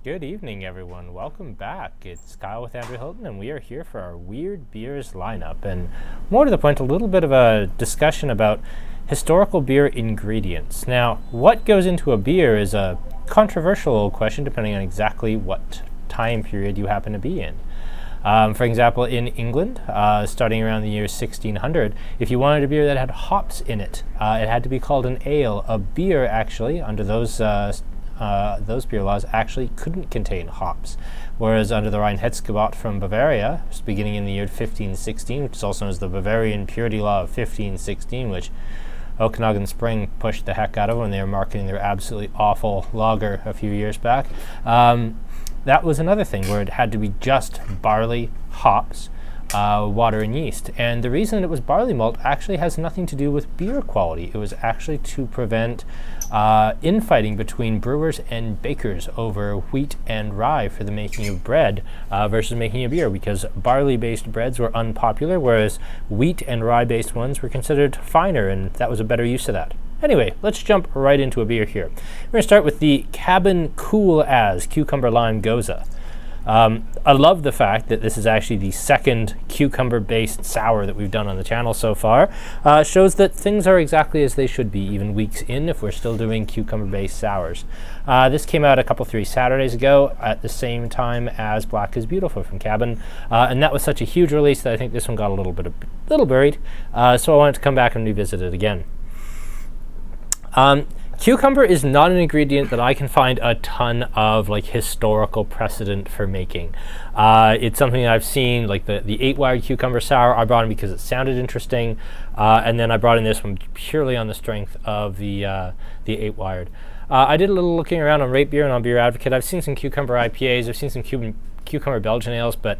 Good evening, everyone. Welcome back. It's Kyle with Andrew Hilton, and we are here for our Weird Beers lineup. And more to the point, a little bit of a discussion about historical beer ingredients. Now, what goes into a beer is a controversial question depending on exactly what time period you happen to be in. For example, in England, starting around the year 1600, if you wanted a beer that had hops in it, it had to be called an ale. A beer, actually, under those beer laws, actually couldn't contain hops. Whereas under the Reinheitsgebot from Bavaria, beginning in the year 1516, which is also known as the Bavarian Purity Law of 1516, which Okanagan Spring pushed the heck out of when they were marketing their absolutely awful lager a few years back. That was another thing where it had to be just barley, hops, water, and yeast. And the reason it was barley malt actually has nothing to do with beer quality. It was actually to prevent infighting between brewers and bakers over wheat and rye for the making of bread versus making a beer, because barley-based breads were unpopular, whereas wheat and rye-based ones were considered finer, and that was a better use of that. Anyway, let's jump right into a beer here. We're going to start with the Cabin Cool As Cucumber Lime Gose. I love the fact that this is actually the second cucumber-based sour that we've done on the channel so far. Shows that things are exactly as they should be, even weeks in, if we're still doing cucumber-based sours. This came out 3 Saturdays ago at the same time as Black is Beautiful from Cabin, and that was such a huge release that I think this one got a little buried, so I wanted to come back and revisit it again. Cucumber is not an ingredient that I can find a ton of historical precedent for making. It's something that I've seen, like the 8-wired cucumber sour. I brought in because it sounded interesting, and then I brought in this one purely on the strength of the 8-wired. I did a little looking around on Rate Beer and on Beer Advocate. I've seen some cucumber IPAs. I've seen some cucumber Belgian ales, but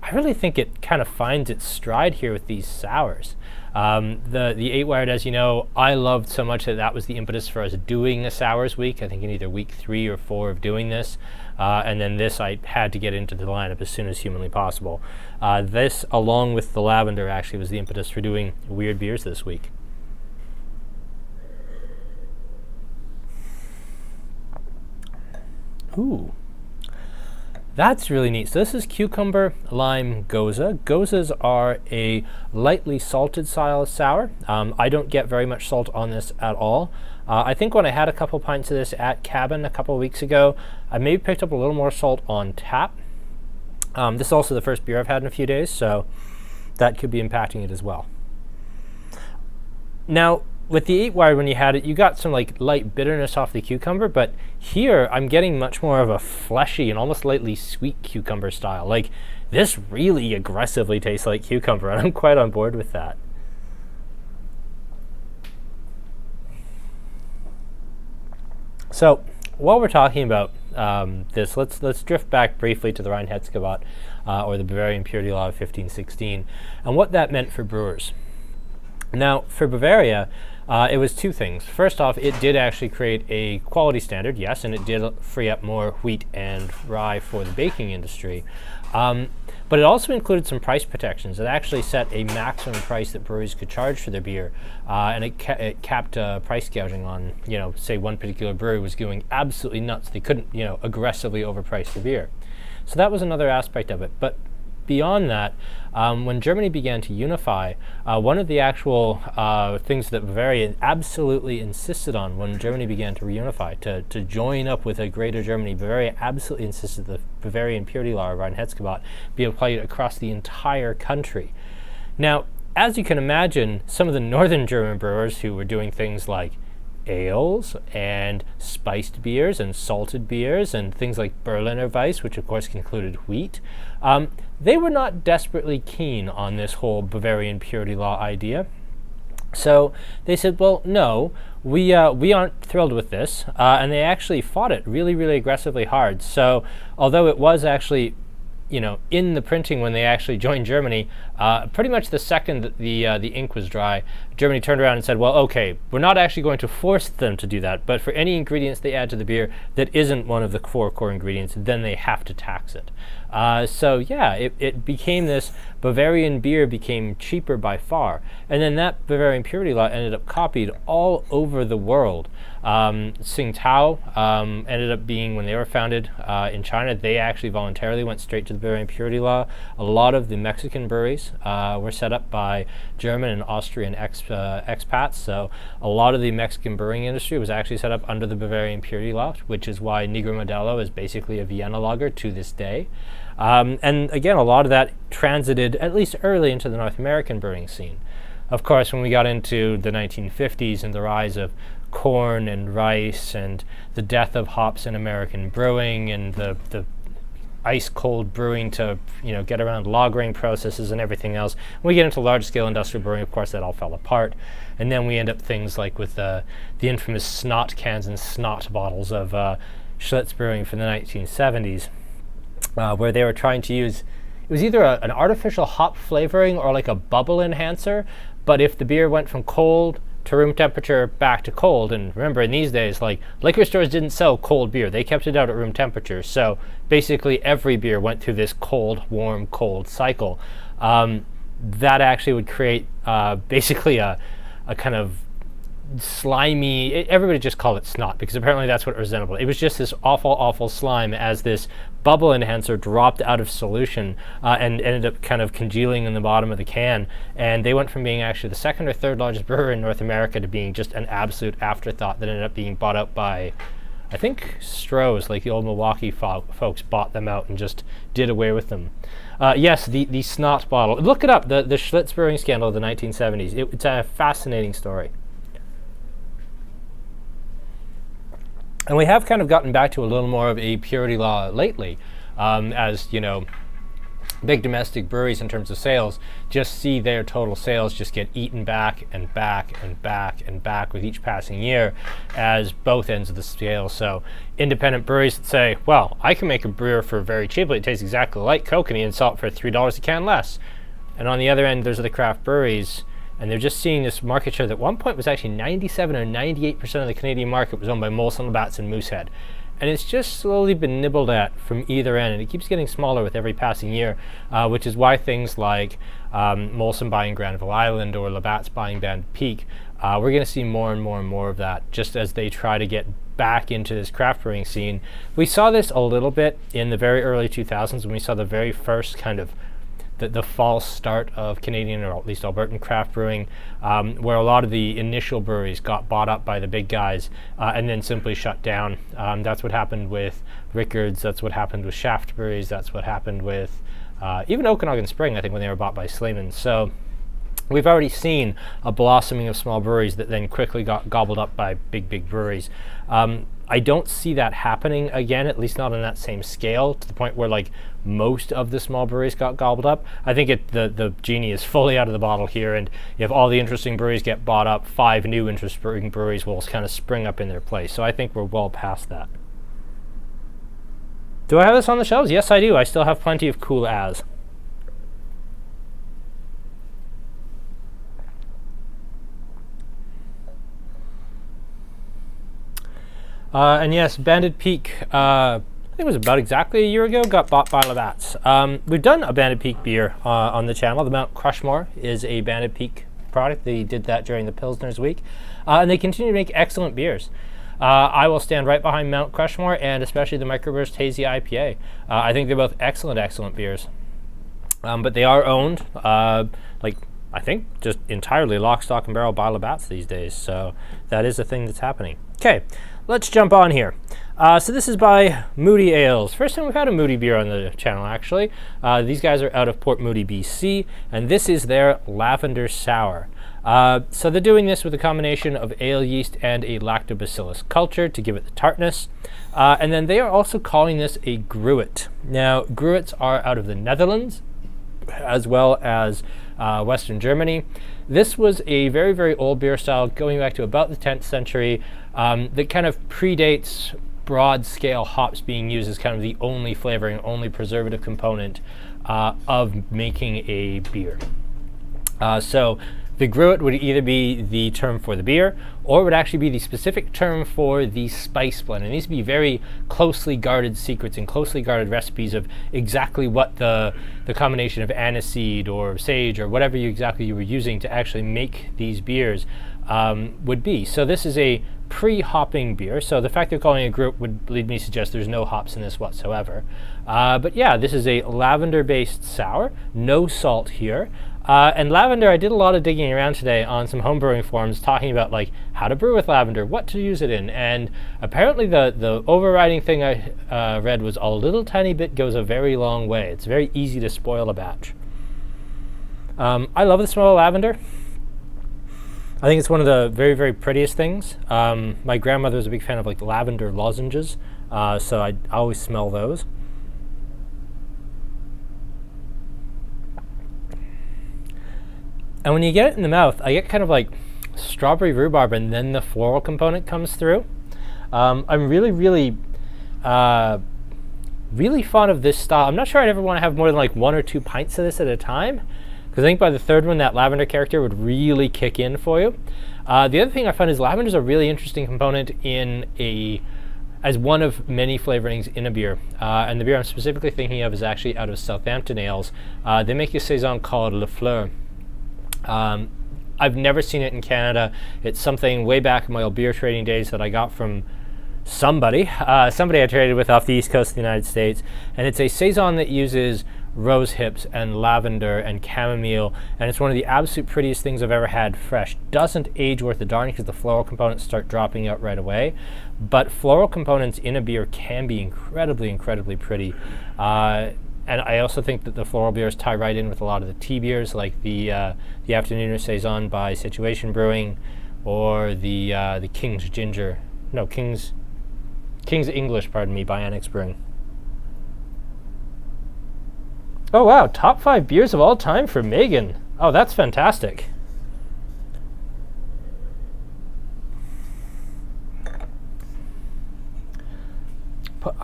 I really think it kind of finds its stride here with these sours. The 8-wired, as you know, I loved so much that was the impetus for us doing a sours week. I think in either week 3 or 4 of doing this. And then this I had to get into the lineup as soon as humanly possible. This, along with the Lavender, actually was the impetus for doing weird beers this week. Ooh. That's really neat. So this is Cucumber Lime Gose. Goses are a lightly salted style sour. I don't get very much salt on this at all. I think when I had a couple pints of this at Cabin a couple of weeks ago, I maybe picked up a little more salt on tap. This is also the first beer I've had in a few days, so that could be impacting it as well. Now, with the 8-wired, when you had it, you got some light bitterness off the cucumber, but here I'm getting much more of a fleshy and almost lightly sweet cucumber style. This really aggressively tastes like cucumber, and I'm quite on board with that. So while we're talking about this, let's drift back briefly to the Reinheitsgebot, or the Bavarian Purity Law of 1516, and what that meant for brewers. Now, for Bavaria, it was two things. First off, it did actually create a quality standard, yes, and it did free up more wheat and rye for the baking industry. But it also included some price protections. It actually set a maximum price that breweries could charge for their beer, and it capped price gouging on, say one particular brewery was going absolutely nuts. They couldn't, aggressively overprice the beer. So that was another aspect of it. But beyond that, when Germany began to unify, one of the actual things that Bavaria absolutely insisted on when Germany began to reunify, to join up with a greater Germany, Bavaria absolutely insisted the Bavarian Purity Law, or Reinheitsgebot, be applied across the entire country. Now, as you can imagine, some of the northern German brewers who were doing things like ales and spiced beers and salted beers and things like Berliner Weiss, which of course included wheat, they were not desperately keen on this whole Bavarian Purity Law idea. So they said, well, no, we aren't thrilled with this, and they actually fought it really, really aggressively hard. So although it was actually in the printing when they actually joined Germany, pretty much the second that the ink was dry, Germany turned around and said, well, okay, we're not actually going to force them to do that, but for any ingredients they add to the beer that isn't one of the 4 core ingredients, then they have to tax it. So yeah, it became this Bavarian beer became cheaper by far. And then that Bavarian Purity Law ended up copied all over the world. Tsingtao ended up being, when they were founded in China, they actually voluntarily went straight to the Bavarian purity law. A lot of the Mexican breweries were set up by German and Austrian expats, so a lot of the Mexican brewing industry was actually set up under the Bavarian purity law, which is why Negro Modelo is basically a Vienna lager to this day. And again, a lot of that transited, at least early, into the North American brewing scene. Of course, when we got into the 1950s and the rise of corn and rice and the death of hops in American brewing and the ice cold brewing to get around lagering processes and everything else, when we get into large scale industrial brewing, of course that all fell apart. And then we end up things like with the infamous snot cans and snot bottles of Schlitz brewing from the 1970s, where they were trying to use, it was either an artificial hop flavoring or like a bubble enhancer, but if the beer went from cold to room temperature back to cold, and remember in these days, like, liquor stores didn't sell cold beer, they kept it out at room temperature, so basically every beer went through this cold, warm, cold cycle. That actually would create basically a kind of slimy, everybody just called it snot because apparently that's what it resembled. It was just this awful slime as this bubble enhancer dropped out of solution and ended up kind of congealing in the bottom of the can, and they went from being actually the second or third largest brewer in North America to being just an absolute afterthought that ended up being bought out by, I think, Stroh's, like the old Milwaukee folks bought them out and just did away with them. Yes, the snot bottle, look it up, the Schlitz brewing scandal of the 1970s. It's a fascinating story. And we have kind of gotten back to a little more of a purity law lately, as big domestic breweries in terms of sales just see their total sales just get eaten back and back and back and back with each passing year as both ends of the scale. So independent breweries that say, well, I can make a beer for very cheaply, it tastes exactly like Kokanee and sell it for $3 a can less. And on the other end, there's the craft breweries, and they're just seeing this market share that at one point was actually 97 or 98% of the Canadian market was owned by Molson, Labatt's, and Moosehead. And it's just slowly been nibbled at from either end, and it keeps getting smaller with every passing year, which is why things like Molson buying Granville Island or Labatt's buying Banded Peak, we're going to see more and more and more of that just as they try to get back into this craft brewing scene. We saw this a little bit in the very early 2000s when we saw the very first kind of the false start of Canadian, or at least Albertan craft brewing, where a lot of the initial breweries got bought up by the big guys and then simply shut down. That's what happened with Rickards, that's what happened with Shaft Breweries, that's what happened with even Okanagan Spring, I think, when they were bought by Slayman. So we've already seen a blossoming of small breweries that then quickly got gobbled up by big breweries. I don't see that happening again, at least not on that same scale, to the point where like most of the small breweries got gobbled up. I think the genie is fully out of the bottle here, and if all the interesting breweries get bought up, 5 new interesting breweries will kind of spring up in their place. So I think we're well past that. Do I have this on the shelves? Yes, I do. I still have plenty of Cool As. And yes, Banded Peak, I think it was about exactly a year ago, got bought by Labatt's. We've done a Banded Peak beer on the channel. The Mount Crushmore is a Banded Peak product. They did that during the Pilsner's week. And they continue to make excellent beers. I will stand right behind Mount Crushmore and especially the Microburst Hazy IPA. I think they're both excellent beers. But they are owned, I think, just entirely lock, stock, and barrel by Labatt's these days. So that is a thing that's happening. Okay, let's jump on here. So this is by Moody Ales. First time we've had a Moody beer on the channel, actually. These guys are out of Port Moody, BC, and this is their Lavender Sour. So they're doing this with a combination of ale yeast and a lactobacillus culture to give it the tartness. And then they are also calling this a gruit. Now, gruits are out of the Netherlands, as well as Western Germany. This was a very old beer style going back to about the 10th century that kind of predates broad scale hops being used as kind of the only flavoring, only preservative component of making a beer. So the gruit would either be the term for the beer, or it would actually be the specific term for the spice blend. And these would be very closely guarded secrets and closely guarded recipes of exactly what the combination of aniseed or sage or whatever you were using to actually make these beers would be. So this is a pre-hopping beer. So the fact they're calling it a group would lead me to suggest there's no hops in this whatsoever. But yeah, this is a lavender-based sour, no salt here. And lavender, I did a lot of digging around today on some homebrewing forums talking about like how to brew with lavender, what to use it in, and apparently the overriding thing I read was a little tiny bit goes a very long way. It's very easy to spoil a batch. I love the smell of lavender. I think it's one of the very, very prettiest things. My grandmother was a big fan of like lavender lozenges, so I always smell those. And when you get it in the mouth, I get kind of like strawberry rhubarb, and then the floral component comes through. I'm really, really, really fond of this style. I'm not sure I'd ever want to have more than like 1 or 2 pints of this at a time, because I think by the third one, that lavender character would really kick in for you. The other thing I find is lavender is a really interesting component as one of many flavorings in a beer. And the beer I'm specifically thinking of is actually out of Southampton Ales. They make a Saison called Le Fleur. I've never seen it in Canada. It's something way back in my old beer trading days that I got from somebody I traded with off the east coast of the United States. And it's a Saison that uses rose hips and lavender and chamomile, and it's one of the absolute prettiest things I've ever had fresh. Doesn't age worth a darn because the floral components start dropping out right away, but floral components in a beer can be incredibly, incredibly pretty. And I also think that the floral beers tie right in with a lot of the tea beers, like the Afternooner Saison by Situation Brewing, or the King's English, pardon me, by Annex Brewing. Oh wow, top 5 beers of all time for Megan. Oh, that's fantastic.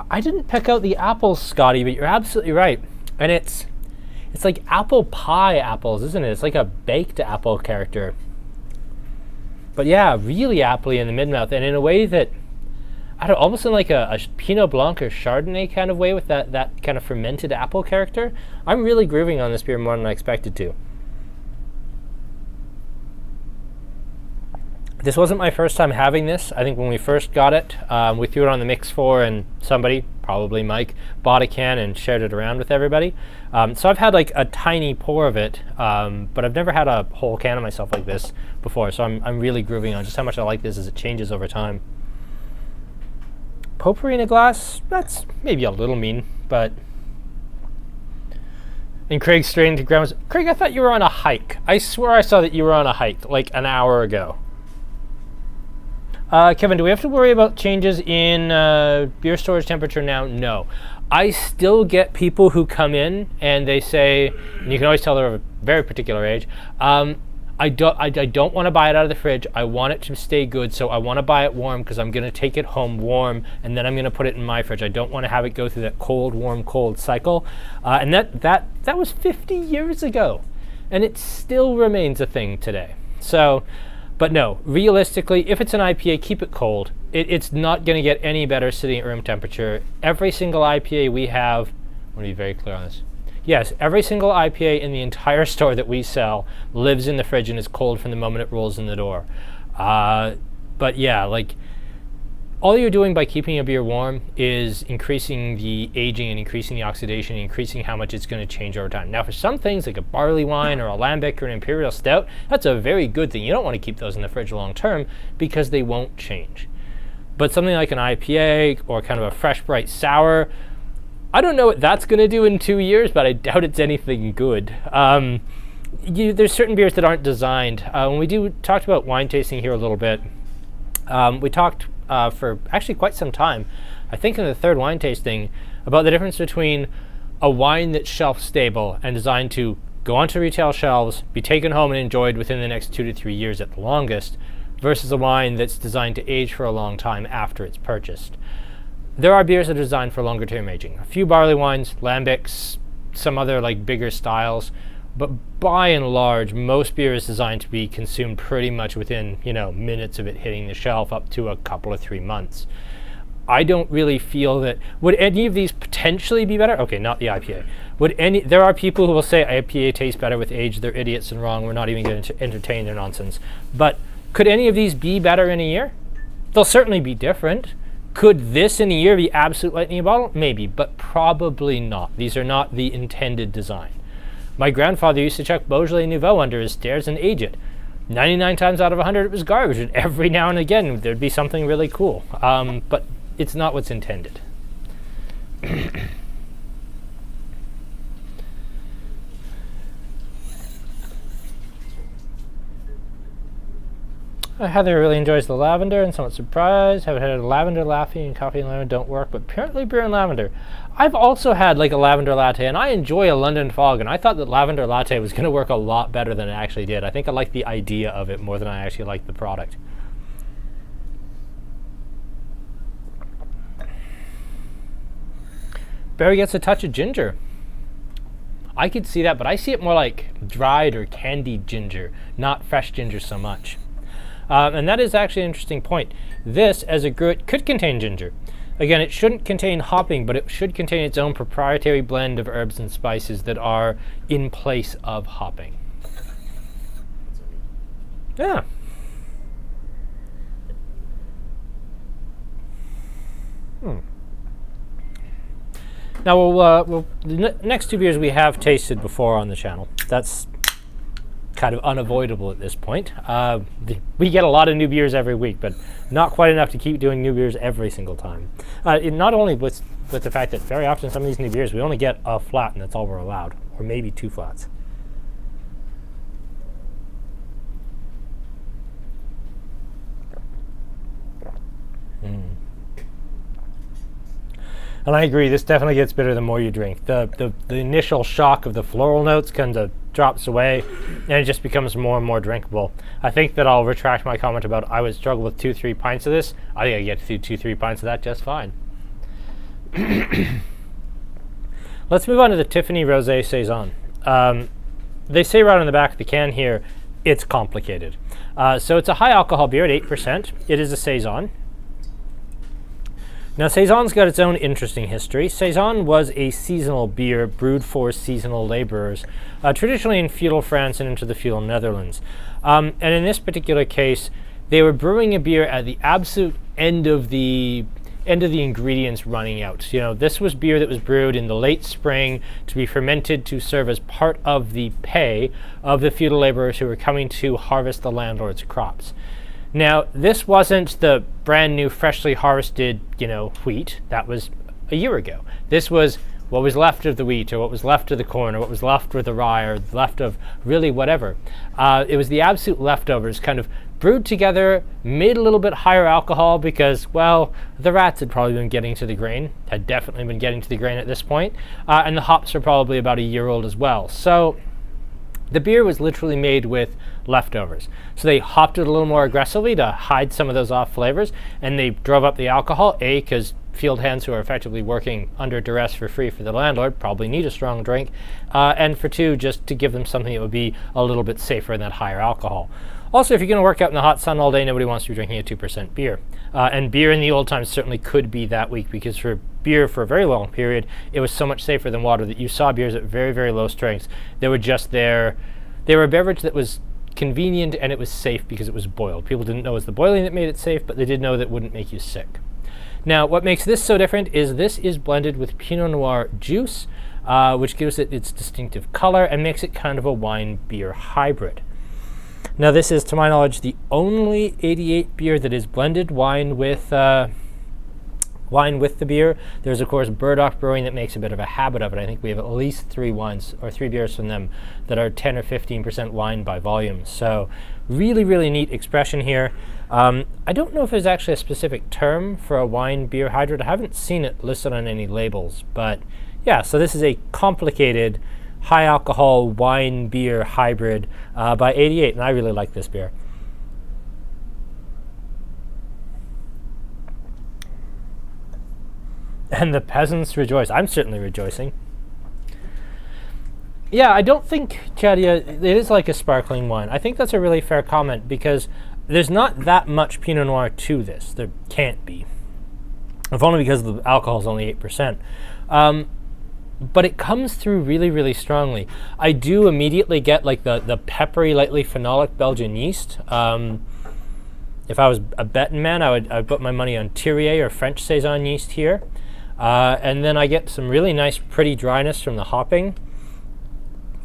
I didn't pick out the apples, Scotty, but you're absolutely right. And it's like apple pie apples, isn't it? It's like a baked apple character. But yeah, really appley in the mid-mouth, and in a way that, I don't know, almost in like a Pinot Blanc or Chardonnay kind of way, with that kind of fermented apple character. I'm really grooving on this beer more than I expected to. This wasn't my first time having this. I think when we first got it, we threw it on the mix for, and somebody, probably Mike, bought a can and shared it around with everybody. So I've had like a tiny pour of it, but I've never had a whole can of myself like this before. So I'm really grooving on just how much I like this as it changes over time. Potpourri in a glass, that's maybe a little mean, but... And Craig straight into Grandma's. Craig, I thought you were on a hike. I swear I saw that you were on a hike like an hour ago. Kevin, do we have to worry about changes in beer storage temperature now? No. I still get people who come in and they say, and you can always tell they're of a very particular age, I don't want to buy it out of the fridge. I want it to stay good, so I want to buy it warm because I'm going to take it home warm, and then I'm going to put it in my fridge. I don't want to have it go through that cold, warm, cold cycle. And that was 50 years ago, and it still remains a thing today. So, but no, realistically, if it's an IPA, keep it cold. It's not going to get any better sitting at room temperature. Every single IPA we have, I want to be very clear on this. Yes, every single IPA in the entire store that we sell lives in the fridge and is cold from the moment it rolls in the door. But yeah, like, all you're doing by keeping a beer warm is increasing the aging and increasing the oxidation and increasing how much it's going to change over time. Now, for some things like a barley wine or a lambic or an imperial stout, that's a very good thing. You don't want to keep those in the fridge long term because they won't change. But something like an IPA or kind of a fresh, bright sour, I don't know what that's going to do in 2 years, but I doubt it's anything good. There's certain beers that aren't designed. When we talked about wine tasting here a little bit, we talked for actually quite some time, I think in the third wine tasting, about the difference between a wine that's shelf stable and designed to go onto retail shelves, be taken home and enjoyed within the next 2 to 3 years at the longest, versus a wine that's designed to age for a long time after it's purchased. There are beers that are designed for longer term aging. A few barley wines, lambics, some other like bigger styles, but by and large, most beer is designed to be consumed pretty much within, minutes of it hitting the shelf, up to a couple of 3 months. I don't really feel that, would any of these potentially be better? Okay, not the IPA. There are people who will say IPA tastes better with age. They're idiots and wrong. We're not even going to entertain their nonsense. But could any of these be better in a year? They'll certainly be different. Could this in a year be absolute lightning in a bottle? Maybe, but probably not. These are not the intended design. My grandfather used to chuck Beaujolais Nouveau under his stairs and age it. 99 times out of 100 it was garbage, and every now and again there'd be something really cool. But it's not what's intended. Heather really enjoys the lavender and somewhat surprised. Haven't had a lavender latte, and coffee and lavender don't work, but apparently beer and lavender. I've also had like a lavender latte, and I enjoy a London fog, and I thought that lavender latte was going to work a lot better than it actually did. I think I like the idea of it more than I actually like the product. Barry gets a touch of ginger. I could see that, but I see it more like dried or candied ginger, not fresh ginger so much. And that is actually an interesting point. This, as a gruit, could contain ginger. Again, it shouldn't contain hopping, but it should contain its own proprietary blend of herbs and spices that are in place of hopping. Yeah. Now, the next two beers we have tasted before on the channel. That's kind of unavoidable at this point. We get a lot of new beers every week, but not quite enough to keep doing new beers every single time. Not only with the fact that very often some of these new beers we only get a flat and that's all we're allowed, or maybe 2 flats. And I agree, this definitely gets bitter the more you drink. The initial shock of the floral notes kind of drops away, and it just becomes more and more drinkable. I think that I'll retract my comment about I would struggle with 2-3 pints of this. I think I get through 2-3 pints of that just fine. Let's move on to the Tiffany Rosé Saison. They say right on the back of the can here, it's complicated. So it's a high alcohol beer at 8%. It is a Saison. Now, Saison's got its own interesting history. Saison was a seasonal beer brewed for seasonal laborers, traditionally in feudal France and into the feudal Netherlands. And in this particular case, they were brewing a beer at the absolute end of the ingredients running out. You know, this was beer that was brewed in the late spring to be fermented to serve as part of the pay of the feudal laborers who were coming to harvest the landlord's crops. Now, this wasn't the brand new, freshly harvested, wheat. That was a year ago. This was what was left of the wheat, or what was left of the corn, or what was left of the rye, or left of really whatever. It was the absolute leftovers, kind of brewed together, made a little bit higher alcohol because, well, the rats had probably been getting to the grain, had definitely been getting to the grain at this point, and the hops are probably about a year old as well. So the beer was literally made with leftovers. So they hopped it a little more aggressively to hide some of those off flavors, and they drove up the alcohol, because field hands who are effectively working under duress for free for the landlord probably need a strong drink, and for two, just to give them something that would be a little bit safer in that higher alcohol. Also, if you're going to work out in the hot sun all day, nobody wants to be drinking a 2% beer. And beer in the old times certainly could be that weak, because for beer for a very long period, it was so much safer than water that you saw beers at very, very low strengths. They were just there. They were a beverage that was convenient, and it was safe because it was boiled. People didn't know it was the boiling that made it safe, but they did know that it wouldn't make you sick. Now, what makes this so different is this is blended with Pinot Noir juice, which gives it its distinctive color and makes it kind of a wine-beer hybrid. Now, this is, to my knowledge, the only 88 beer that is blended wine with the beer. There's, of course, Burdock Brewing that makes a bit of a habit of it. I think we have at least 3 wines or 3 beers from them that are 10 or 15% wine by volume. So really, really neat expression here. I don't know if there's actually a specific term for a wine beer hybrid. I haven't seen it listed on any labels, but yeah, so this is a complicated high alcohol wine beer hybrid by 88, and I really like this beer. And the peasants rejoice. I'm certainly rejoicing. Yeah, I don't think, Chadia, it is like a sparkling wine. I think that's a really fair comment, because there's not that much Pinot Noir to this. There can't be. If only because the alcohol is only 8%. But it comes through really, really strongly. I do immediately get like the peppery, lightly phenolic Belgian yeast. if I was a betting man, I would put my money on Thierry or French Saison yeast here. And then I get some really nice, pretty dryness from the hopping.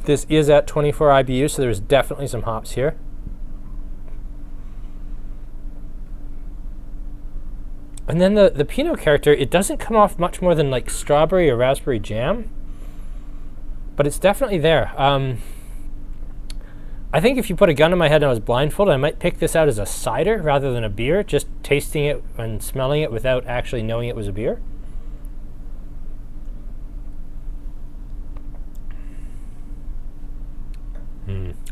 This is at 24 IBU, so there's definitely some hops here. And then the Pinot character, it doesn't come off much more than like strawberry or raspberry jam, but it's definitely there. I think if you put a gun to my head and I was blindfolded, I might pick this out as a cider rather than a beer, just tasting it and smelling it without actually knowing it was a beer.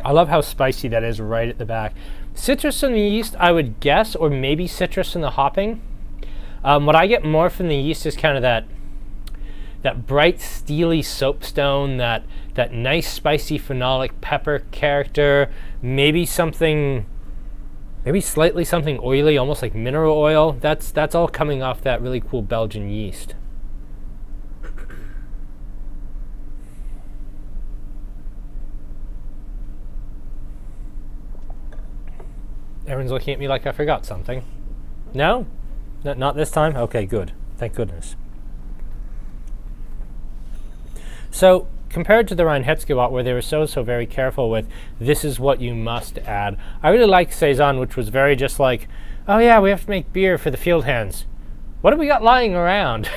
I love how spicy that is right at the back. Citrus in the yeast, I would guess, or maybe citrus in the hopping. What I get more from the yeast is kind of that bright, steely soapstone, that nice, spicy phenolic pepper character, maybe slightly something oily, almost like mineral oil. That's all coming off that really cool Belgian yeast. Everyone's looking at me like I forgot something. No? Not this time? Okay, good. Thank goodness. So, compared to the Reinheitsgebot, where they were so very careful with, this is what you must add, I really like Saison, which was very just like, oh yeah, we have to make beer for the field hands. What have we got lying around?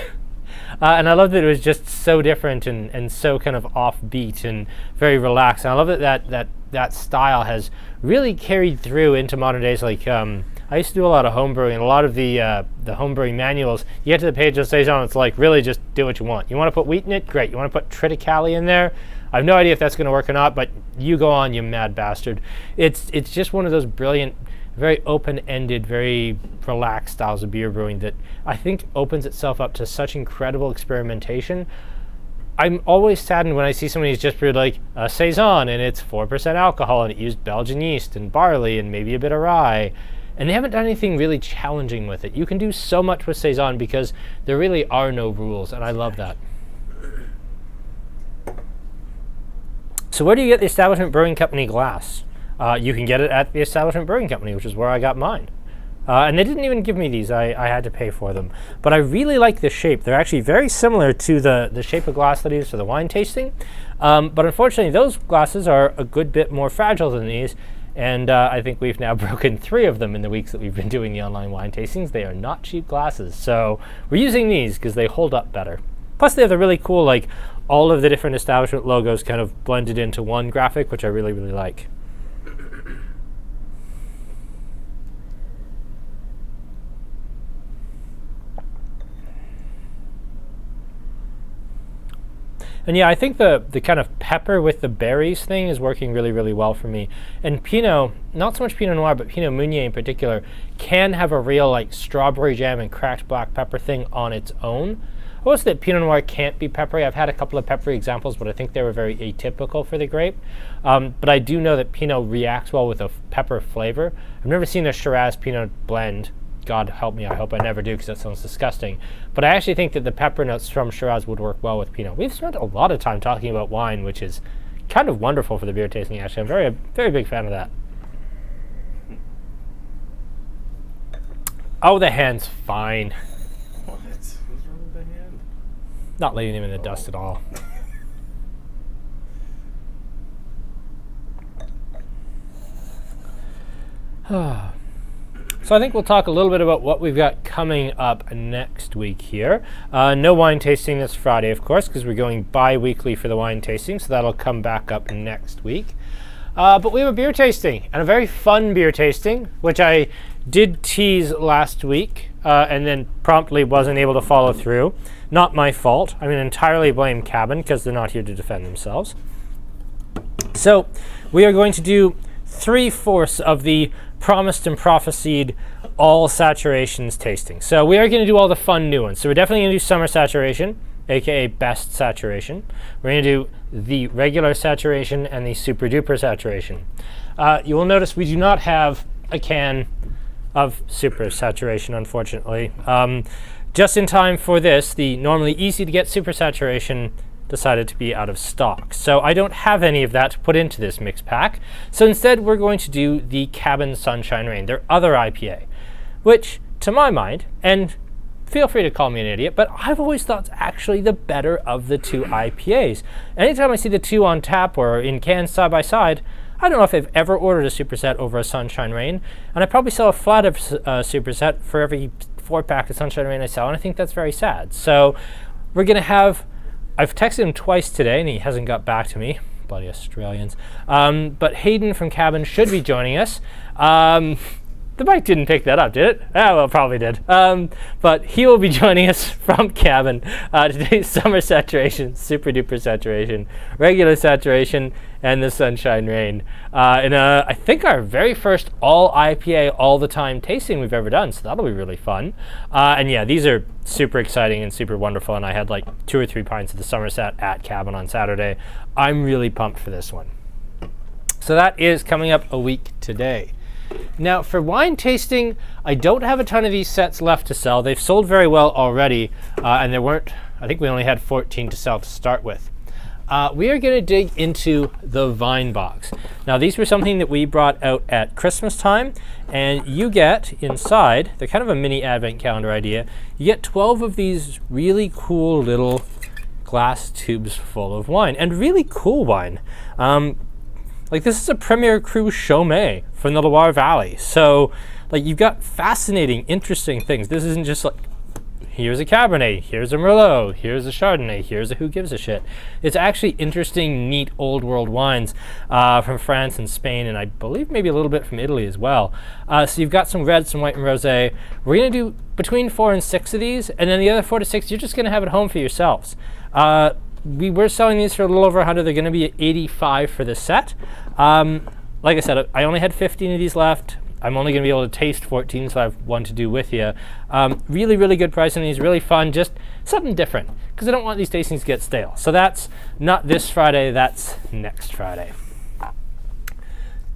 And I love that it was just so different and so kind of offbeat and very relaxed. And I love that style has really carried through into modern days. Like I used to do a lot of homebrewing, and a lot of the homebrewing manuals, you get to the page of Saison, it's like, really just do what you want. You want to put wheat in it? Great. You want to put triticale in there? I have no idea if that's going to work or not, but you go on, you mad bastard. It's just one of those brilliant, very open-ended, very relaxed styles of beer brewing that I think opens itself up to such incredible experimentation. I'm always saddened when I see somebody who's just brewed like a Saison and it's 4% alcohol and it used Belgian yeast and barley and maybe a bit of rye, and they haven't done anything really challenging with it. You can do so much with Saison because there really are no rules, and I love that. So where do you get the Establishment Brewing Company glass? You can get it at the Establishment Brewing Company, which is where I got mine. And they didn't even give me these. I had to pay for them. But I really like the shape. They're actually very similar to the shape of glass that I use for the wine tasting. But unfortunately, those glasses are a good bit more fragile than these. And I think we've now broken 3 of them in the weeks that we've been doing the online wine tastings. They are not cheap glasses. So we're using these because they hold up better. Plus, they have the really cool, like, all of the different establishment logos kind of blended into one graphic, which I really, really like. And yeah, I think the kind of pepper with the berries thing is working really, really well for me. And Pinot, not so much Pinot Noir, but Pinot Meunier in particular, can have a real like strawberry jam and cracked black pepper thing on its own. I will say that Pinot Noir can't be peppery. I've had a couple of peppery examples, but I think they were very atypical for the grape. But I do know that Pinot reacts well with a pepper flavor. I've never seen a Shiraz Pinot blend. God help me, I hope I never do because that sounds disgusting. But I actually think that the pepper notes from Shiraz would work well with Pinot. We've spent a lot of time talking about wine, which is kind of wonderful for the beer tasting, actually. I'm a very big fan of that. Oh, the hand's fine. What? What's wrong with the hand? Not leaving him in the dust at all. So I think we'll talk a little bit about what we've got coming up next week here. No wine tasting this Friday, of course, because we're going bi-weekly for the wine tasting, so that'll come back up next week. But we have a beer tasting, and a very fun beer tasting, which I did tease last week, and then promptly wasn't able to follow through. Not my fault. I mean, entirely blame Cabin, because they're not here to defend themselves. So we are going to do 3/4 of the promised and prophesied all saturations tasting. So we are going to do all the fun new ones. So we're definitely going to do summer saturation, aka best saturation. We're going to do the regular saturation and the super duper saturation. You will notice we do not have a can of super saturation, unfortunately. Just in time for this, the normally easy to get super saturation decided to be out of stock. So I don't have any of that to put into this mix pack. So instead, we're going to do the Cabin Sunshine Rain, their other IPA, which, to my mind, and feel free to call me an idiot, but I've always thought it's actually the better of the two IPAs. Anytime I see the two on tap or in cans side by side, I don't know if I've ever ordered a superset over a Sunshine Rain, and I probably sell a flat of superset for every 4-pack of Sunshine Rain I sell, and I think that's very sad. So we're going to have, I've texted him twice today, and he hasn't got back to me. Bloody Australians. But Hayden from Cabin should be joining us. The mic didn't pick that up, did it? Ah, well, it probably did. But he will be joining us from Cabin. Today's Summer Saturation, Super Duper Saturation, Regular Saturation, and the Sunshine Rain. And I think our very first all IPA all the time tasting we've ever done, so that'll be really fun. And yeah, these are super exciting and super wonderful, and I had like 2 or 3 pints of the Somerset at Cabin on Saturday. I'm really pumped for this one. So that is coming up a week today. Now, for wine tasting, I don't have a ton of these sets left to sell. They've sold very well already, and there weren't, I think we only had 14 to sell to start with. We are going to dig into the Vine Box. Now, these were something that we brought out at Christmas time, and you get inside, they're kind of a mini advent calendar idea, you get 12 of these really cool little glass tubes full of wine, and really cool wine. Like, this is a Premier Cru Chaumet from the Loire Valley. So, like, you've got fascinating, interesting things. This isn't just like, here's a Cabernet, here's a Merlot, here's a Chardonnay, here's a who gives a shit. It's actually interesting, neat, old world wines from France and Spain, and I believe maybe a little bit from Italy as well. So you've got some red, some white, and rosé. We're going to do between 4 and 6 of these, and then the other 4 to 6, you're just going to have at home for yourselves. We were selling these for a little over 100. They're going to be at 85 for the set. Like I said, I only had 15 of these left. I'm only going to be able to taste 14, so I have one to do with you. Really, really good price on these. Really fun. Just something different, because I don't want these tastings to get stale. So that's not this Friday. That's next Friday.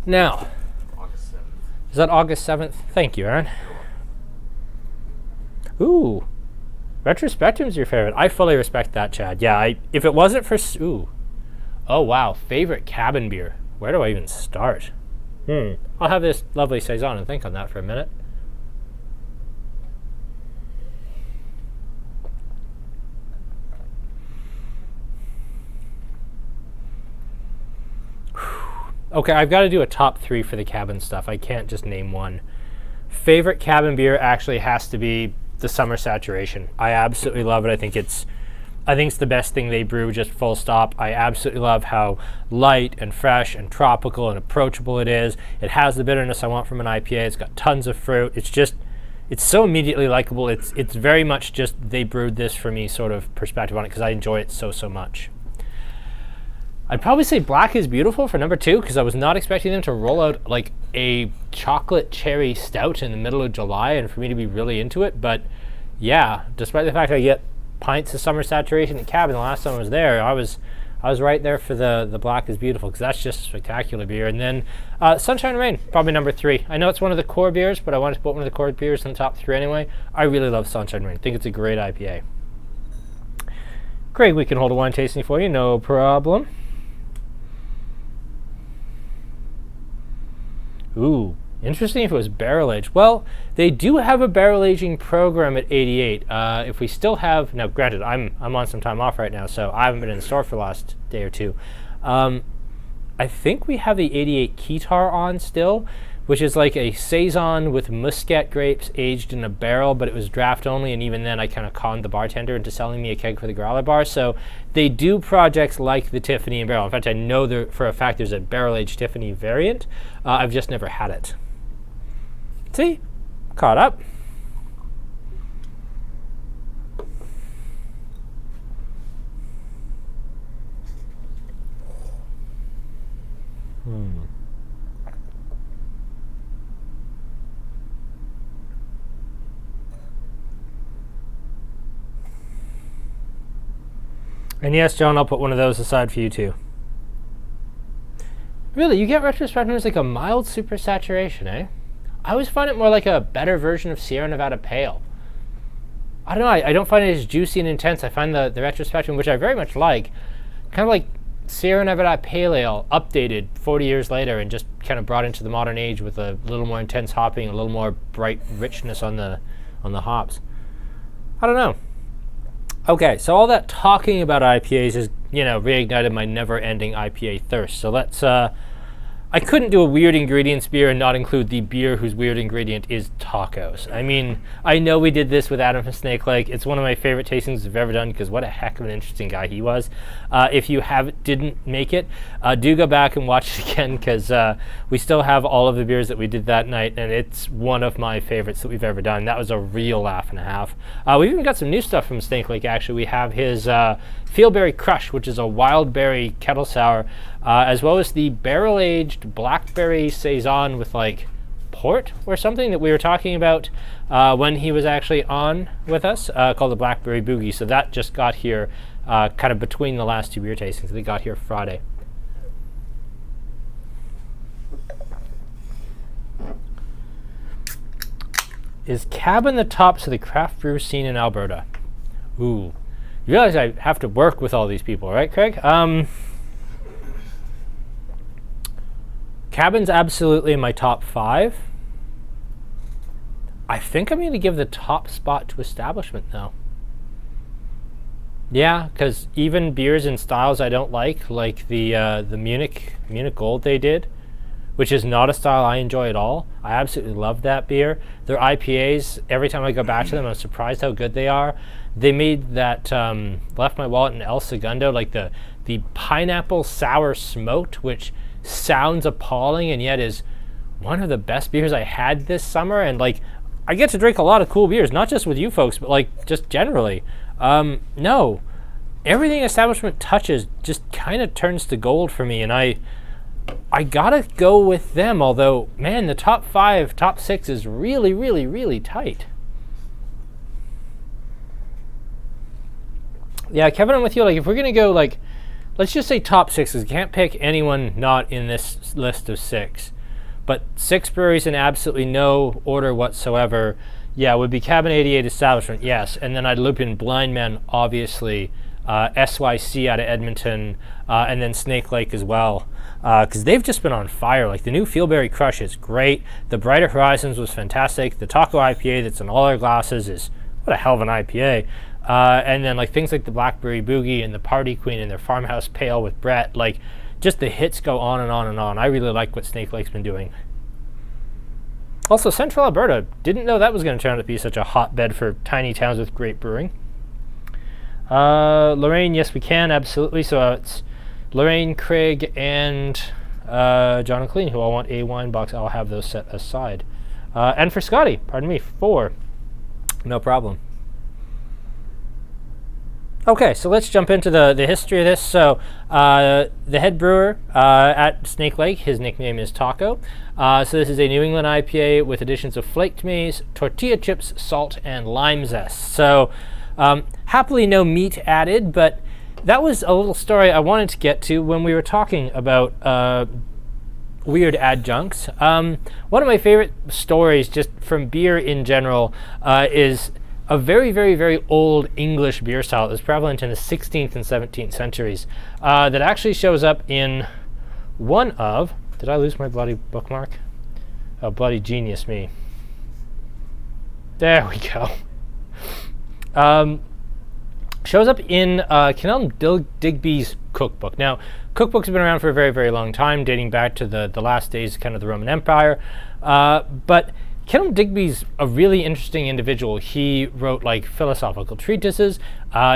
Now, August 7th. Is that August 7th? Thank you, Aaron. Ooh. Retrospectum's your favorite. I fully respect that, Chad. Yeah, if it wasn't for... Ooh. Oh, wow. Favorite cabin beer. Where do I even start? I'll have this lovely Saison and think on that for a minute. Okay, I've got to do a top 3 for the cabin stuff. I can't just name one. Favorite cabin beer actually has to be the Summer Saturation. I absolutely love it. I think it's the best thing they brew, just full stop. I absolutely love how light and fresh and tropical and approachable it is. It has the bitterness I want from an IPA. It's got tons of fruit. It's so immediately likable. It's very much just they brewed this for me sort of perspective on it, because I enjoy it so much. I'd probably say Black is Beautiful for number 2, because I was not expecting them to roll out like a chocolate cherry stout in the middle of July and for me to be really into it. But yeah, despite the fact I get pints of Summer Saturation at Cabin the last time I was there, I was right there for the Black is Beautiful, because that's just a spectacular beer. And then Sunshine Rain, probably number 3. I know it's one of the core beers, but I wanted to put one of the core beers in the top 3 anyway. I really love Sunshine Rain. I think it's a great IPA. Craig, we can hold a wine tasting for you, no problem. Ooh, interesting if it was barrel aged. Well, they do have a barrel aging program at 88. If we still have, now granted, I'm on some time off right now, so I haven't been in the store for the last day or two. I think we have the 88 Keytar on still, which is like a Saison with Muscat grapes aged in a barrel, but it was draft only, and even then I kind of conned the bartender into selling me a keg for the growler bar. So they do projects like the Tiffany in barrel. In fact, I know there, for a fact there's a barrel-aged Tiffany variant. I've just never had it. See? Caught up. And yes, John, I'll put one of those aside for you too. Really, you get retrospectum as like a mild super saturation, eh? I always find it more like a better version of Sierra Nevada Pale. I don't know, I don't find it as juicy and intense. I find the retrospective, which I very much like, kind of like Sierra Nevada Pale Ale updated 40 years later and just kind of brought into the modern age with a little more intense hopping, a little more bright richness on the hops. I don't know. Okay, so all that talking about IPAs has, reignited my never-ending IPA thirst. So let's I couldn't do a weird ingredients beer and not include the beer whose weird ingredient is tacos. I mean, I know we did this with Adam from Snake Lake. It's one of my favorite tastings we've ever done because what a heck of an interesting guy he was. If you didn't make it, do go back and watch it again because we still have all of the beers that we did that night, and it's one of my favorites that we've ever done. That was a real laugh and a half. We've even got some new stuff from Snake Lake, actually. We have his Fieldberry Crush, which is a wild berry kettle sour, as well as the barrel-aged blackberry Saison with like port or something that we were talking about when he was actually on with us, called the Blackberry Boogie. So that just got here kind of between the last two beer tastings. They got here Friday. Is Cabin the tops of the craft brew scene in Alberta? Ooh. You realize I have to work with all these people, right, Craig? Cabin's absolutely in my top 5. I think I'm going to give the top spot to Establishment, though. Yeah, because even beers and styles I don't like the Munich Gold they did, which is not a style I enjoy at all. I absolutely love that beer. Their IPAs, every time I go back to them, I'm surprised how good they are. They made that Left My Wallet in El Segundo, like the pineapple sour smoked, which sounds appalling and yet is one of the best beers I had this summer. And like, I get to drink a lot of cool beers, not just with you folks, but like just generally. No, everything Establishment touches just kind of turns to gold for me, and I gotta go with them. Although, man, the top 5, top 6 is really, really, really tight. Yeah, Kevin, I'm with you. Like, if we're gonna go, like, let's just say top 6, because you can't pick anyone not in this list of 6. But 6 breweries in absolutely no order whatsoever. Yeah, would be Cabin 88, Establishment, yes. And then I'd loop in Blind Man, obviously, SYC out of Edmonton, and then Snake Lake as well. Because they've just been on fire. Like, the new Fieldberry Crush is great. The Brighter Horizons was fantastic. The Taco IPA that's in all our glasses is, what a hell of an IPA. And then like things like the Blackberry Boogie and the Party Queen and their Farmhouse Pale with Brett, like just the hits go on and on and on. I really like what Snake Lake's been doing. Also, Central Alberta, didn't know that was going to turn out to be such a hotbed for tiny towns with great brewing. Lorraine, yes we can, absolutely. So it's Lorraine, Craig, and John and Clean, who all want a wine box. I'll have those set aside. And for Scotty, pardon me, 4. No problem. Okay, so let's jump into the history of this. So the head brewer at Snake Lake, his nickname is Taco. So this is a New England IPA with additions of flaked maize, tortilla chips, salt, and lime zest. So happily no meat added, but that was a little story I wanted to get to when we were talking about weird adjuncts. One of my favorite stories just from beer in general is a very, very, very old English beer style that was prevalent in the 16th and 17th centuries that actually shows up in one of... Did I lose my bloody bookmark? Oh, bloody genius me. There we go. Shows up in Kenelm Digby's cookbook. Now, cookbooks have been around for a very, very long time, dating back to the last days kind of the Roman Empire. But Kenelm Digby's a really interesting individual. He wrote like philosophical treatises.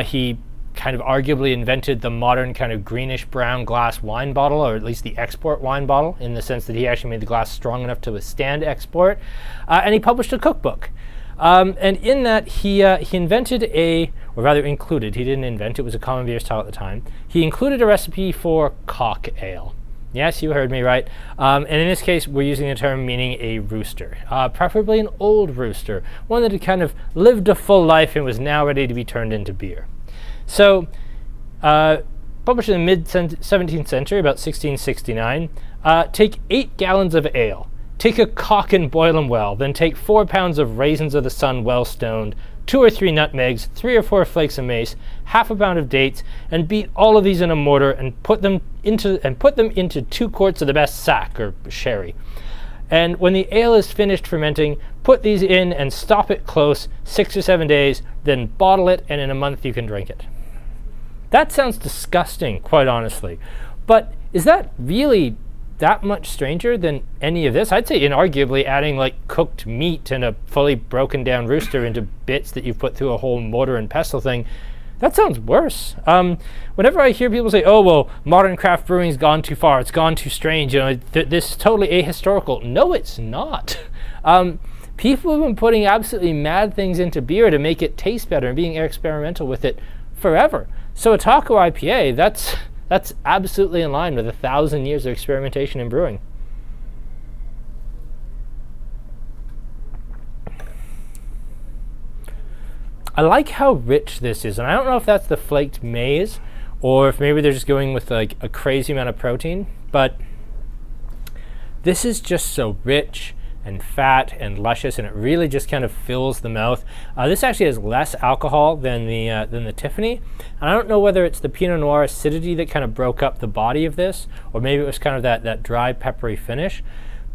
He kind of arguably invented the modern kind of greenish brown glass wine bottle, or at least the export wine bottle, in the sense that he actually made the glass strong enough to withstand export. And he published a cookbook. And in that, he invented or rather included, he didn't invent, it was a common beer style at the time. He included a recipe for cock ale. Yes, you heard me right. And in this case, we're using the term meaning a rooster, preferably an old rooster, one that had kind of lived a full life and was now ready to be turned into beer. So, published in the mid-17th century, about 1669, take 8 gallons of ale, take a cock and boil them well, then take 4 pounds of raisins of the sun well stoned, 2 or 3 nutmegs, 3 or 4 flakes of mace, half a pound of dates, and beat all of these in a mortar and put them into 2 quarts of the best sack or sherry. And when the ale is finished fermenting, put these in and stop it close 6 or 7 days, then bottle it, and in a month you can drink it. That sounds disgusting, quite honestly. But is that really that much stranger than any of this? I'd say inarguably adding like cooked meat and a fully broken down rooster into bits that you've put through a whole mortar and pestle thing, that sounds worse. Whenever I hear people say, oh, well, modern craft brewing's gone too far, it's gone too strange, this is totally ahistorical. No, it's not. People have been putting absolutely mad things into beer to make it taste better and being experimental with it forever. So a taco IPA, that's absolutely in line with 1,000 years of experimentation in brewing. I like how rich this is, and I don't know if that's the flaked maize or if maybe they're just going with like a crazy amount of protein, but this is just so rich and fat and luscious, and it really just kind of fills the mouth. This actually has less alcohol than the Tiffany, and I don't know whether it's the Pinot Noir acidity that kind of broke up the body of this, or maybe it was kind of that dry, peppery finish.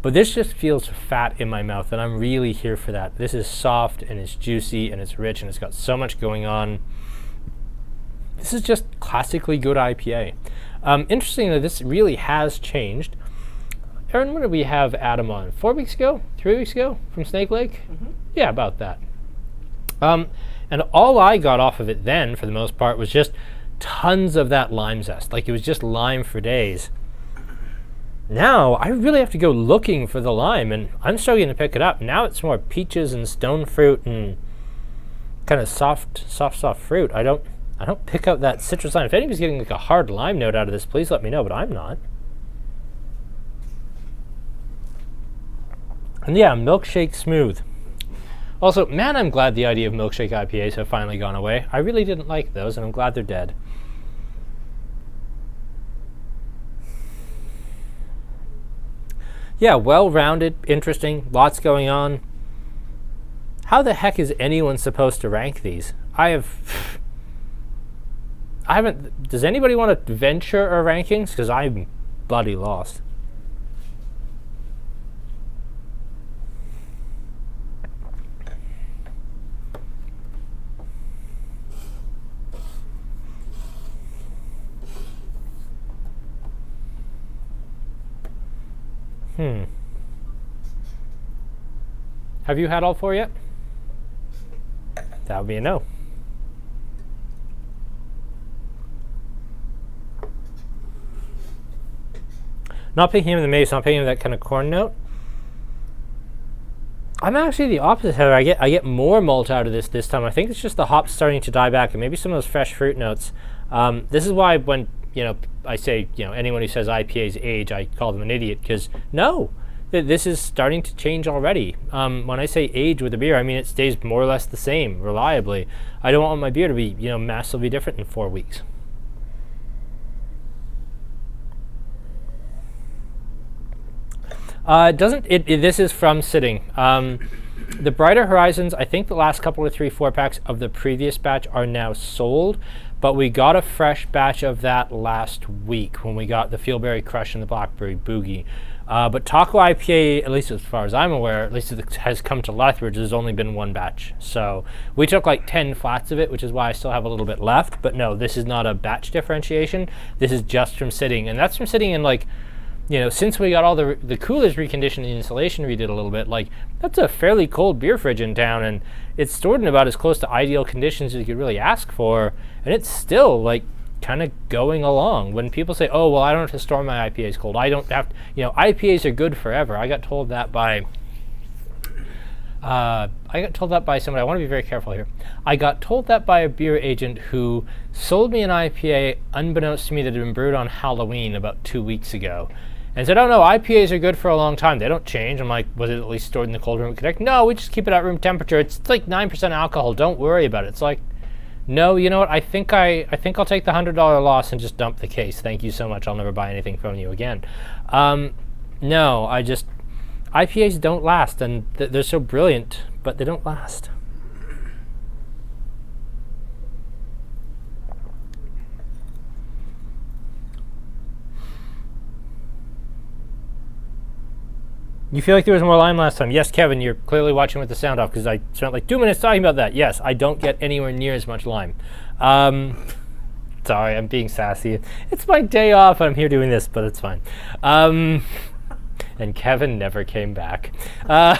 But this just feels fat in my mouth, and I'm really here for that. This is soft, and it's juicy, and it's rich, and it's got so much going on. This is just classically good IPA. Interestingly, this really has changed. Aaron, when did we have Adam on? 4 weeks ago? 3 weeks ago from Snake Lake? Mm-hmm. Yeah, about that. And all I got off of it then, for the most part, was just tons of that lime zest. Like, it was just lime for days. Now, I really have to go looking for the lime, and I'm struggling to pick it up. Now it's more peaches and stone fruit and kind of soft fruit. I don't pick up that citrus lime. If anybody's getting like a hard lime note out of this, please let me know, but I'm not. And yeah, milkshake smooth. Also, man, I'm glad the idea of milkshake IPAs have finally gone away. I really didn't like those, and I'm glad they're dead. Yeah, well-rounded, interesting, lots going on. How the heck is anyone supposed to rank these? I haven't, does anybody want to venture a rankings? Because I'm bloody lost. Have you had all 4 yet? That would be a no. Not picking him in the mace, not picking him that kind of corn note. I'm actually the opposite, Heather. I get more malt out of this time. I think it's just the hops starting to die back, and maybe some of those fresh fruit notes. This is why when I say anyone who says IPAs age, I call them an idiot, because no, this is starting to change already. When I say age with a beer, I mean it stays more or less the same reliably. I don't want my beer to be massively different in 4 weeks. This is from sitting. The Brighter Horizons, I think the last couple of 3-4 packs of the previous batch are now sold, but we got a fresh batch of that last week when we got the Fieldberry Crush and the Blackberry Boogie. But Taco IPA, at least as far as I'm aware, at least it has come to Lethbridge, there's only been 1 batch. So we took like 10 flats of it, which is why I still have a little bit left. But no, this is not a batch differentiation. This is just from sitting. And that's from sitting in like, since we got all the coolers reconditioned, the insulation redid a little bit, like that's a fairly cold beer fridge in town, and it's stored in about as close to ideal conditions as you could really ask for, and it's still like kind of going along. When people say, oh, well, I don't have to store my IPAs cold, I don't have to, IPAs are good forever. I got told that by somebody. I want to be very careful here. I got told that by a beer agent who sold me an IPA unbeknownst to me that had been brewed on Halloween about 2 weeks ago. And said, oh no, IPAs are good for a long time. They don't change. I'm like, was it at least stored in the cold room? No, we just keep it at room temperature. It's like 9% alcohol. Don't worry about it. It's like, no, you know what? I think I'll take the $100 loss and just dump the case. Thank you so much. I'll never buy anything from you again. No, IPAs don't last, and they're so brilliant, but they don't last. You feel like there was more lime last time. Yes, Kevin, you're clearly watching with the sound off because I spent like 2 minutes talking about that. Yes, I don't get anywhere near as much lime. Sorry, I'm being sassy. It's my day off and I'm here doing this, but it's fine. And Kevin never came back. Do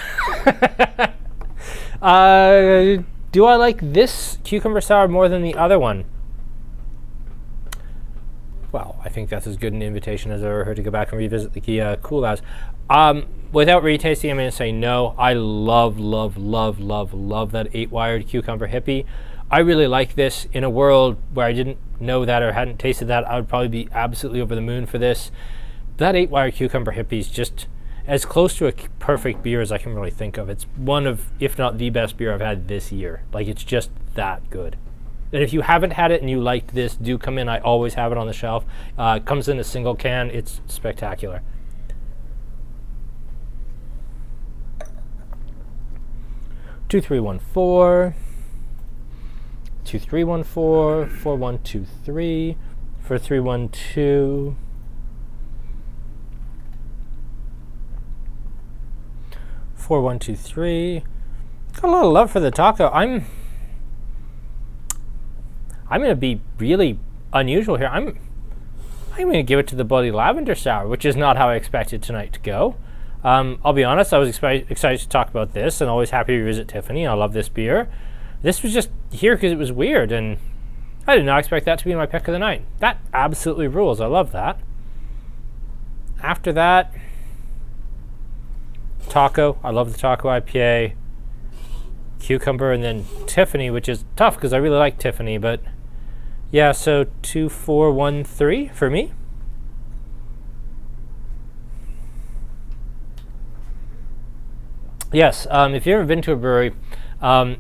I like this cucumber sour more than the other one? Well, I think that's as good an invitation as I've ever heard to go back and revisit the Cool House. Without retasting, I'm going to say no. I love that 8-wired cucumber hippie. I really like this. In a world where I didn't know that or hadn't tasted that, I would probably be absolutely over the moon for this. That 8-wired cucumber hippie is just as close to a perfect beer as I can really think of. It's one of, if not the best beer I've had this year. Like, it's just that good. And if you haven't had it and you liked this, do come in. I always have it on the shelf. It comes in a single can. It's spectacular. Two, 3, 1, 4. 2, 3, 1, 4. 4, 1, 2, 3. 4, 3, 1, 2. 4, 1, 2, 3. Got a lot of love for the taco. I'm going to be really unusual here. I'm going to give it to the bloody lavender sour, which is not how I expected tonight to go. I'll be honest, I was excited to talk about this and always happy to revisit Tiffany. I love this beer. This was just here because it was weird, and I did not expect that to be my pick of the night. That absolutely rules. I love that. After that, taco. I love the taco IPA. Cucumber, and then Tiffany, which is tough because I really like Tiffany, but yeah, so 2, 4, 1, 3 for me. Yes, if you've ever been to a brewery,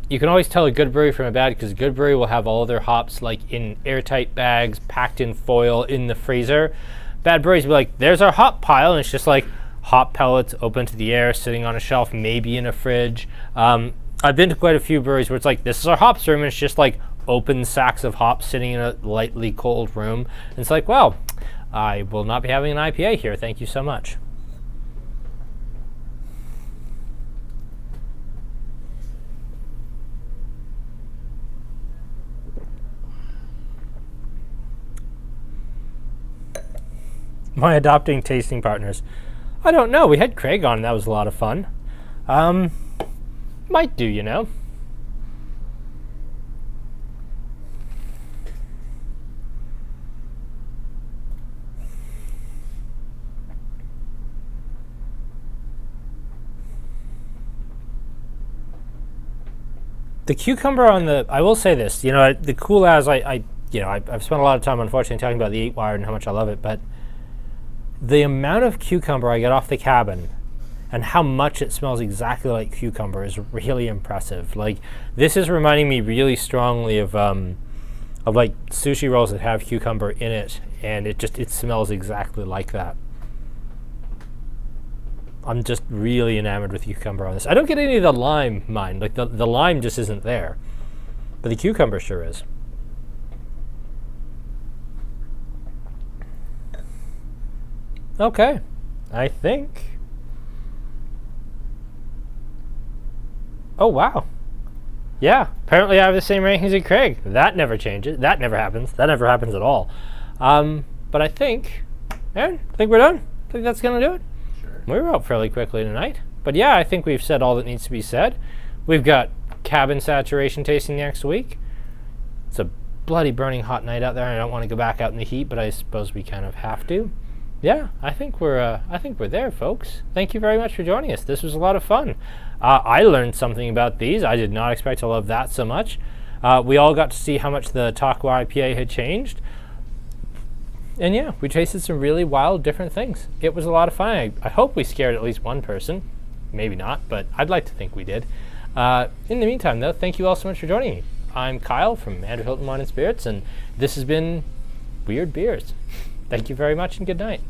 you can always tell a good brewery from a bad because a good brewery will have all of their hops like in airtight bags, packed in foil in the freezer. Bad breweries will be like, there's our hop pile, and it's just like hop pellets open to the air, sitting on a shelf, maybe in a fridge. I've been to quite a few breweries where it's like, this is our hops room, and it's just like open sacks of hops sitting in a lightly cold room. And it's like, well, I will not be having an IPA here. Thank you so much. My adopting tasting partners. I don't know. We had Craig on, and that was a lot of fun. Might do, you know. The cucumber on the, I will say this, you know, the Cool As, I've spent a lot of time, unfortunately, talking about the 8-wired and how much I love it, but the amount of cucumber I get off the cabin and how much it smells exactly like cucumber is really impressive. Like, this is reminding me really strongly of like sushi rolls that have cucumber in it, and it smells exactly like that. I'm just really enamored with cucumber on this. I don't get any of the lime, mind. Like, the lime just isn't there, but the cucumber sure is. Okay, I think. Oh, wow. Yeah, apparently I have the same rankings as Craig. That never changes. That never happens. That never happens at all. But I think, Aaron, I think we're done. I think that's going to do it. Sure. We were out fairly quickly tonight. But yeah, I think we've said all that needs to be said. We've got cabin saturation tasting next week. It's a bloody burning hot night out there. I don't want to go back out in the heat, but I suppose we kind of have to. Yeah, I think we're there, folks. Thank you very much for joining us. This was a lot of fun. I learned something about these. I did not expect to love that so much. We all got to see how much the taco IPA had changed. And yeah, we tasted some really wild, different things. It was a lot of fun. I hope we scared at least one person. Maybe not, but I'd like to think we did. In the meantime, though, thank you all so much for joining me. I'm Kyle from Andrew Hilton Wine and Spirits, and this has been Weird Beers. Thank you very much, and good night.